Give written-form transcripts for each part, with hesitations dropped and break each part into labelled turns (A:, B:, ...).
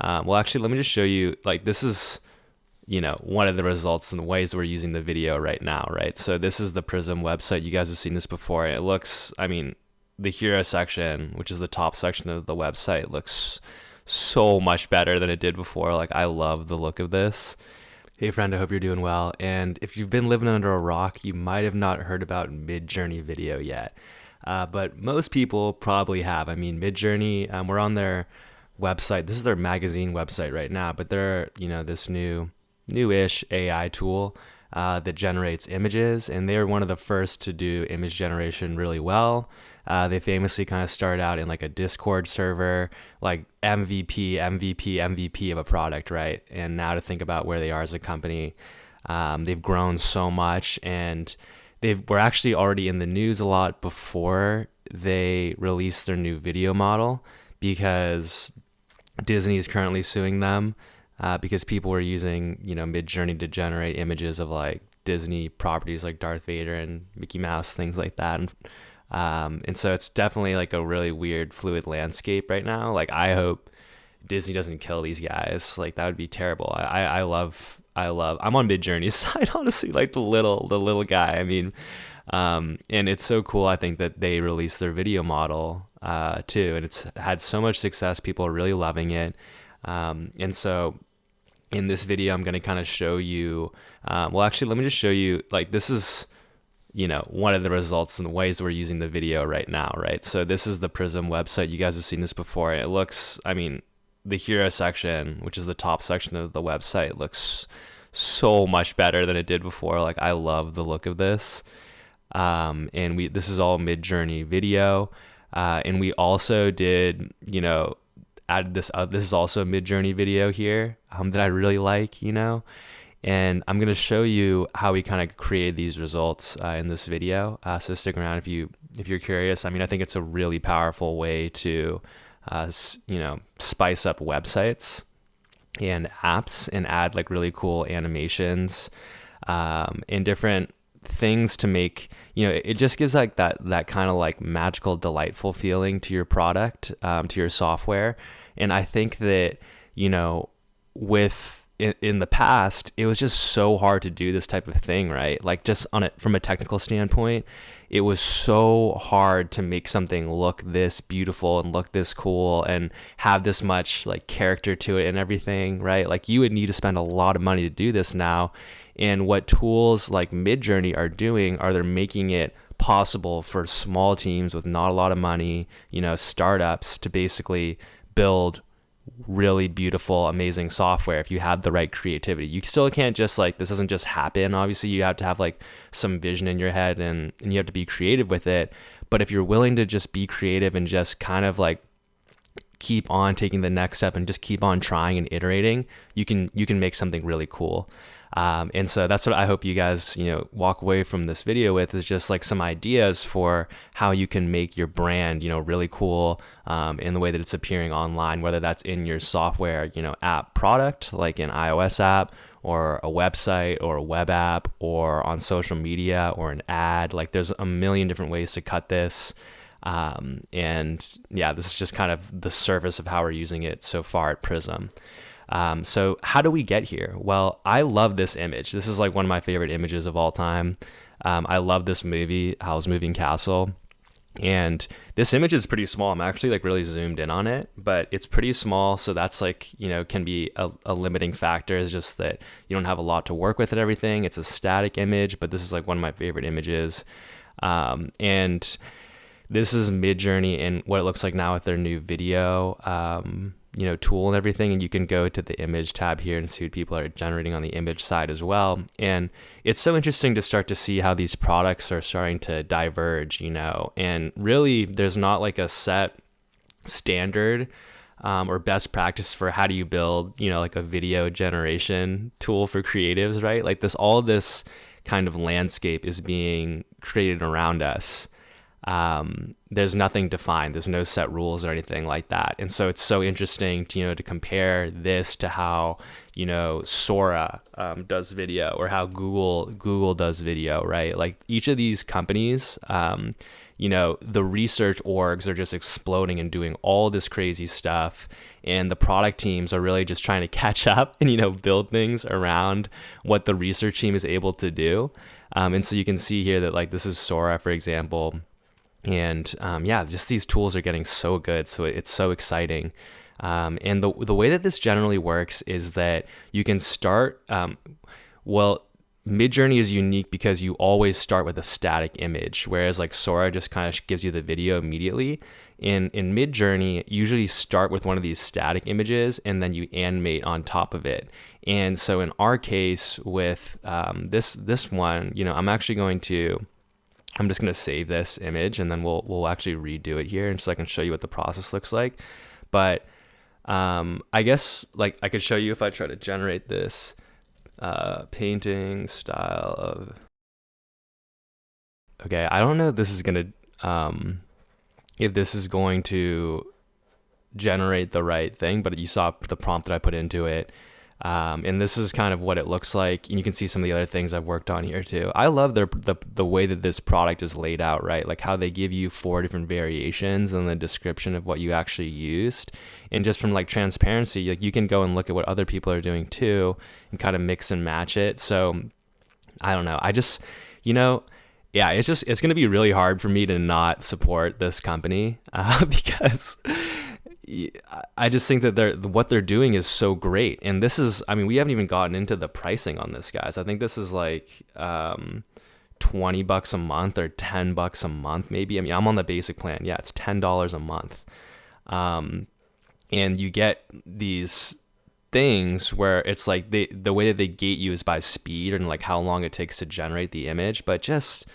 A: Well, actually, let me just show you, like, this is, one of the results and the ways we're using the video right now, right? So this is the Prism website. You guys have seen this before. It looks, the hero section, which is the top section of the website, looks so much better than it did before. Like, I love the look of this. Hey friend, I hope you're doing well. And if you've been living under a rock, you might have not heard about MidJourney video yet. But most people probably have. MidJourney, we're on their website. This is their magazine website right now, but they're, this newish AI tool that generates images, and they're one of the first to do image generation really well. They famously kind of started out in like a Discord server, like MVP of a product, right? And now to think about where they are as a company, they've grown so much, and were actually already in the news a lot before they released their new video model, because Disney is currently suing them because people were using, MidJourney to generate images of like Disney properties like Darth Vader and Mickey Mouse, things like that. And so it's definitely like a really weird, fluid landscape right now. Like, I hope Disney doesn't kill these guys. Like, that would be terrible. I'm on MidJourney's side, honestly, like the little guy. And it's so cool, I think, that they released their video model too, and it's had so much success. People are really loving it. And so in this video, I'm going to kind of show you, well, actually, let me just show you, like, this is, one of the results and the ways we're using the video right now, right? So this is the Prism website. You guys have seen this before. It looks, the hero section, which is the top section of the website, looks so much better than it did before. Like, I love the look of this. And this is all MidJourney video. And we also did, add this, this is also a MidJourney video here, that I really like, and I'm going to show you how we kind of created these results in this video. So stick around if you're curious. I think it's a really powerful way to, spice up websites and apps and add like really cool animations and different things to make, it just gives like that kind of like magical, delightful feeling to your product, to your software. And I think that, in the past, it was just so hard to do this type of thing, right? Like, just on it from a technical standpoint, it was so hard to make something look this beautiful and look this cool and have this much like character to it and everything, right? Like, you would need to spend a lot of money to do this now. And what tools like MidJourney are doing are they're making it possible for small teams with not a lot of money, startups, to basically build really beautiful, amazing software if you have the right creativity. You still can't just like, this doesn't just happen. Obviously, you have to have like some vision in your head and you have to be creative with it. But if you're willing to just be creative and just kind of like keep on taking the next step and just keep on trying and iterating, you can make something really cool. And so that's what I hope you guys, walk away from this video with, is just like some ideas for how you can make your brand, really cool in the way that it's appearing online, whether that's in your software, app product, like an iOS app or a website or a web app or on social media or an ad. Like, there's a million different ways to cut this. And yeah, this is just kind of the surface of how we're using it so far at Prism. So how do we get here? Well, I love this image. This is like one of my favorite images of all time. I love this movie, Howl's Moving Castle. And this image is pretty small. I'm actually like really zoomed in on it, but it's pretty small. So that's like, can be a limiting factor, is just that you don't have a lot to work with and everything. It's a static image, but this is like one of my favorite images. And this is MidJourney and what it looks like now with their new video, tool and everything. And you can go to the image tab here and see what people are generating on the image side as well. And it's so interesting to start to see how these products are starting to diverge, and really there's not like a set standard or best practice for how do you build, like a video generation tool for creatives, right? Like, all this kind of landscape is being created around us. There's nothing defined. There's no set rules or anything like that. And so it's so interesting to, to compare this to how, Sora does video, or how Google does video, right? Like, each of these companies, the research orgs are just exploding and doing all this crazy stuff, and the product teams are really just trying to catch up and build things around what the research team is able to do. And so you can see here that like this is Sora, for example, and just these tools are getting so good, so it's so exciting. And the way that this generally works is that you can start, MidJourney is unique because you always start with a static image, whereas like Sora just kind of gives you the video immediately. In MidJourney, usually start with one of these static images and then you animate on top of it. And so in our case with this one, I'm just going to save this image and then we'll actually redo it here, and so I can show you what the process looks like. But I guess like I could show you if I try to generate this painting style of. Okay, I don't know if this is going to generate the right thing, but you saw the prompt that I put into it. And this is kind of what it looks like. And you can see some of the other things I've worked on here too. I love the way that this product is laid out, right? Like how they give you 4 different variations and the description of what you actually used. And just from like transparency, like you can go and look at what other people are doing too and kind of mix and match it. So I don't know. I just, it's going to be really hard for me to not support this company because I just think that what they're doing is so great. And this is, we haven't even gotten into the pricing on this, guys. I think this is like $20 a month or $10 a month, maybe. I'm on the basic plan. Yeah, it's $10 a month. And you get these things where it's like the way that they gate you is by speed and like how long it takes to generate the image, but just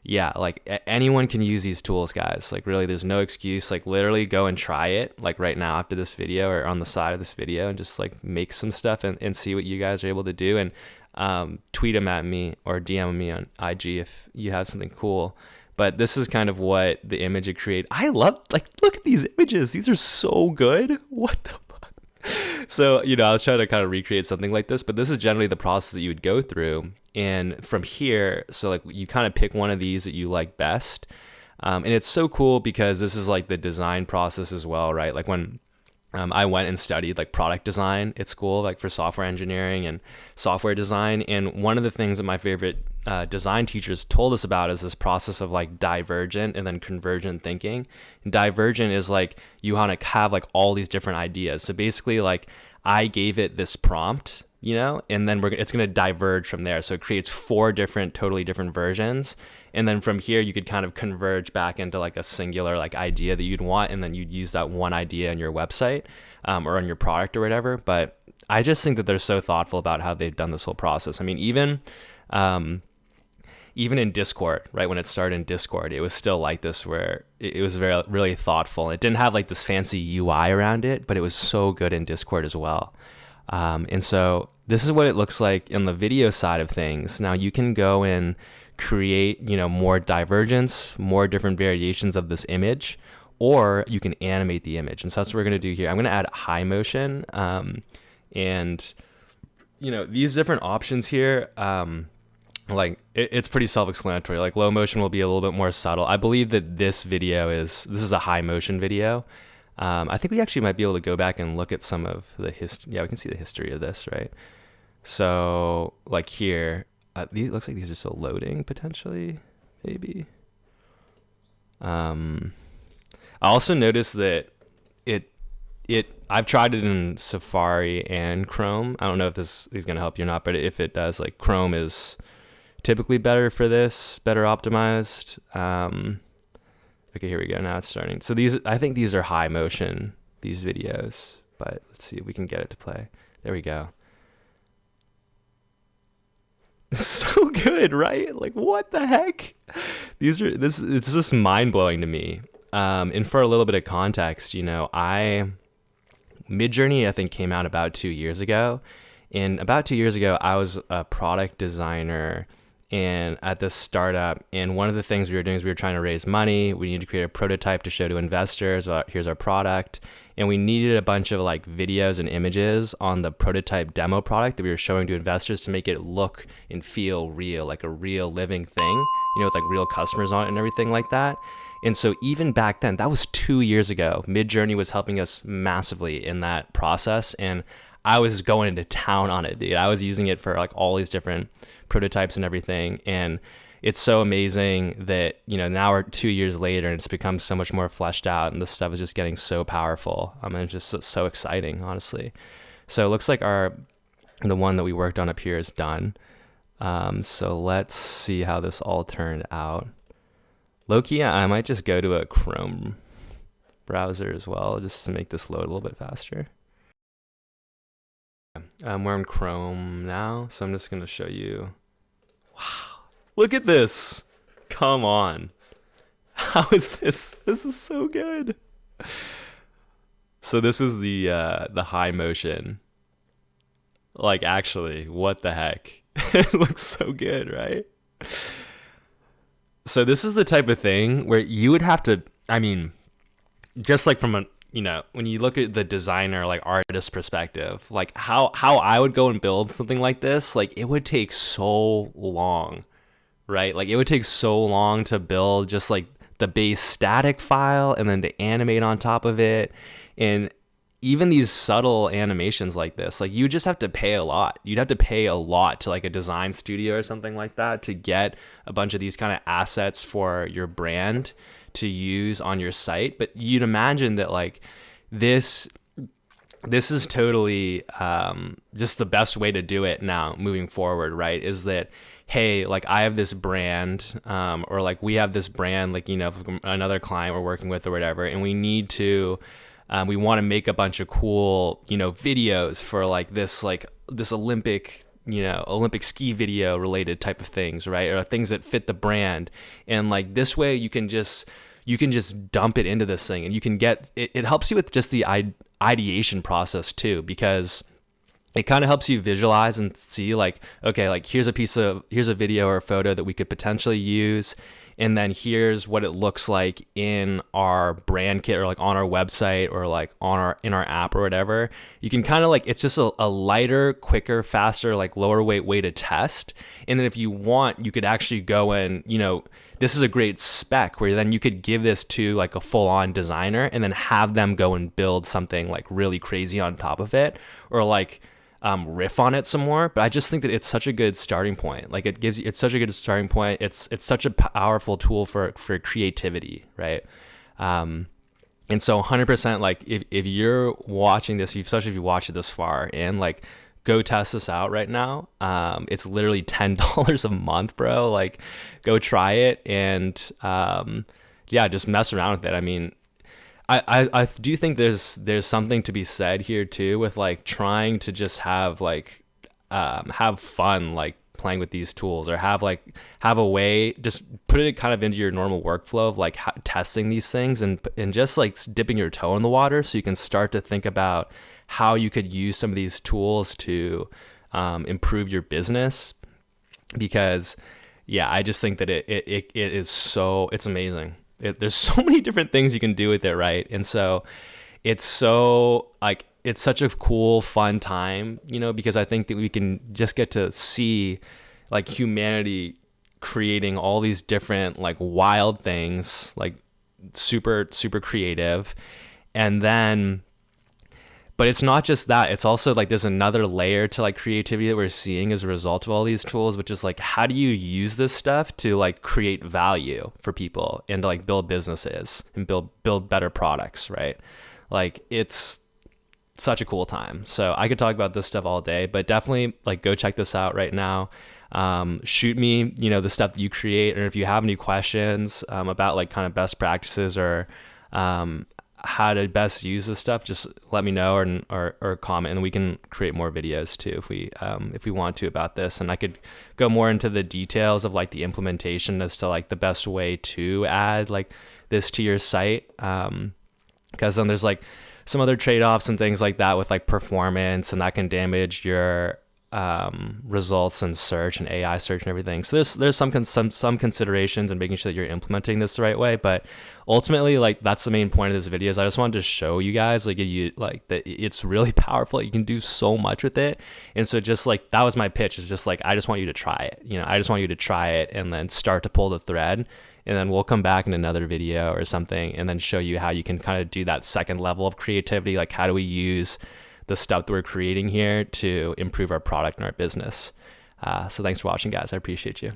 A: like anyone can use these tools, guys. Like really, there's no excuse. Like literally go and try it like right now after this video or on the side of this video and just like make some stuff and see what you guys are able to do. And tweet them at me or DM me on IG if you have something cool. But this is kind of what the image it created. I love, like, look at these images. These are so good. What the fuck? So, I was trying to kind of recreate something like this, but this is generally the process that you would go through. And from here, so like you kind of pick one of these that you like best. And it's so cool because this is like the design process as well, right? Like when I went and studied like product design at school, like for software engineering and software design. And one of the things that my favorite design teachers told us about is this process of like divergent and then convergent thinking. And divergent is like you want to have like all these different ideas. So basically like I gave it this prompt, and then it's going to diverge from there. So it creates 4 totally different versions. And then from here, you could kind of converge back into like a singular like idea that you'd want. And then you'd use that one idea on your website or on your product or whatever. But I just think that they're so thoughtful about how they've done this whole process. Even in Discord, right? When it started in Discord, it was still like this where it was really thoughtful. It didn't have like this fancy UI around it, but it was so good in Discord as well. And so this is what it looks like in the video side of things. Now you can go and create, more divergence, more different variations of this image, or you can animate the image. And so that's what we're going to do here. I'm going to add high motion. And these different options here, it's pretty self-explanatory. Like low motion will be a little bit more subtle. I believe that this is a high motion video. I think we actually might be able to go back and look at some of the history. Yeah, we can see the history of this, right? So like here, these looks like these are still loading potentially, maybe. I also noticed that I've tried it in Safari and Chrome. I don't know if this is going to help you or not, but if it does, like Chrome is typically better for this, better optimized. Okay, here we go. Now it's starting. So I think these are high motion, these videos, but let's see if we can get it to play. There we go. It's so good, right? Like what the heck? It's just mind blowing to me. And for a little bit of context, MidJourney I think came out about 2 years ago. And about 2 years ago, I was a product designer and at this startup, and one of the things we were doing is we were trying to raise money. We needed to create a prototype to show to investors about here's our product, and we needed a bunch of like videos and images on the prototype demo product that we were showing to investors to make it look and feel real, like a real living thing, with like real customers on it and everything like that. And so even back then, that was 2 years ago, MidJourney was helping us massively in that process. And I was going into town on it, dude. I was using it for like all these different prototypes and everything. And it's so amazing that, now we're 2 years later and it's become so much more fleshed out and this stuff is just getting so powerful. I mean, it's just so exciting, honestly. So it looks like the one that we worked on up here is done. So let's see how this all turned out. Low-key, I might just go to a Chrome browser as well, just to make this load a little bit faster. We're in Chrome now, so I'm just going to show you. Wow, look at this. Come on. How is this? This is so good. So this was the high motion. Like, actually, what the heck? It looks so good, right? So this is the type of thing where you would have to, I mean, just like from a, when you look at the designer, like artist perspective, like how I would go and build something like this, like it would take so long, right? Like it would take so long to build just like the base static file and then to animate on top of it. And even these subtle animations like this, like you just have to pay a lot. You'd have to pay a lot to like a design studio or something like that to get a bunch of these kind of assets for your brand to use on your site. But you'd imagine that like this is totally just the best way to do it now moving forward, right? Is that, hey, like I have this brand or like we have this brand, like, from another client we're working with or whatever, and we need to we want to make a bunch of cool, videos for like this Olympic, Olympic ski video related type of things, right? Or things that fit the brand. And like this way you can just dump it into this thing and you can get, it helps you with just the ideation process too, because it kind of helps you visualize and see like, okay, like here's a video or a photo that we could potentially use. And then here's what it looks like in our brand kit or like on our website or like in our app or whatever. You can kind of like, it's just a lighter, quicker, faster, like lower weight way to test. And then if you want, you could actually go and, this is a great spec where then you could give this to like a full on designer and then have them go and build something like really crazy on top of it, or like, riff on it some more. But I just think that it's such a good starting point. Like it's such a good starting point. It's such a powerful tool for creativity, right? And so 100%, like if you're watching this, especially if you watch it this far, and like go test this out right now. It's literally $10 a month, bro. Like go try it and just mess around with it. I mean, I do think there's something to be said here too with like trying to just have like have fun like playing with these tools, or have a way, just put it kind of into your normal workflow of like testing these things and just like dipping your toe in the water so you can start to think about how you could use some of these tools to improve your business. Because I just think that it is so, it's amazing. There's so many different things you can do with it, right? And so it's so like, it's such a cool, fun time, because I think that we can just get to see like humanity creating all these different like wild things, like super, super creative. And then, but it's not just that, it's also like there's another layer to like creativity that we're seeing as a result of all these tools, which is like, how do you use this stuff to like create value for people and to like build businesses and build better products, right? Like it's such a cool time. So I could talk about this stuff all day, but definitely like go check this out right now. Shoot me, the stuff that you create, or if you have any questions about like kind of best practices or how to best use this stuff, just let me know or comment, and we can create more videos too if we want to about this. And I could go more into the details of like the implementation as to like the best way to add like this to your site, because then there's like some other trade-offs and things like that with like performance, and that can damage your results in search and AI search and everything. So there's some considerations in making sure that you're implementing this the right way. But ultimately, like, that's the main point of this video. Is I just wanted to show you guys, like, that it's really powerful. You can do so much with it. And so just like, that was my pitch. Is just like, I just want you to try it. I just want you to try it and then start to pull the thread. And then we'll come back in another video or something and then show you how you can kind of do that second level of creativity. Like, how do we use the stuff that we're creating here to improve our product and our business? So thanks for watching, guys. I appreciate you.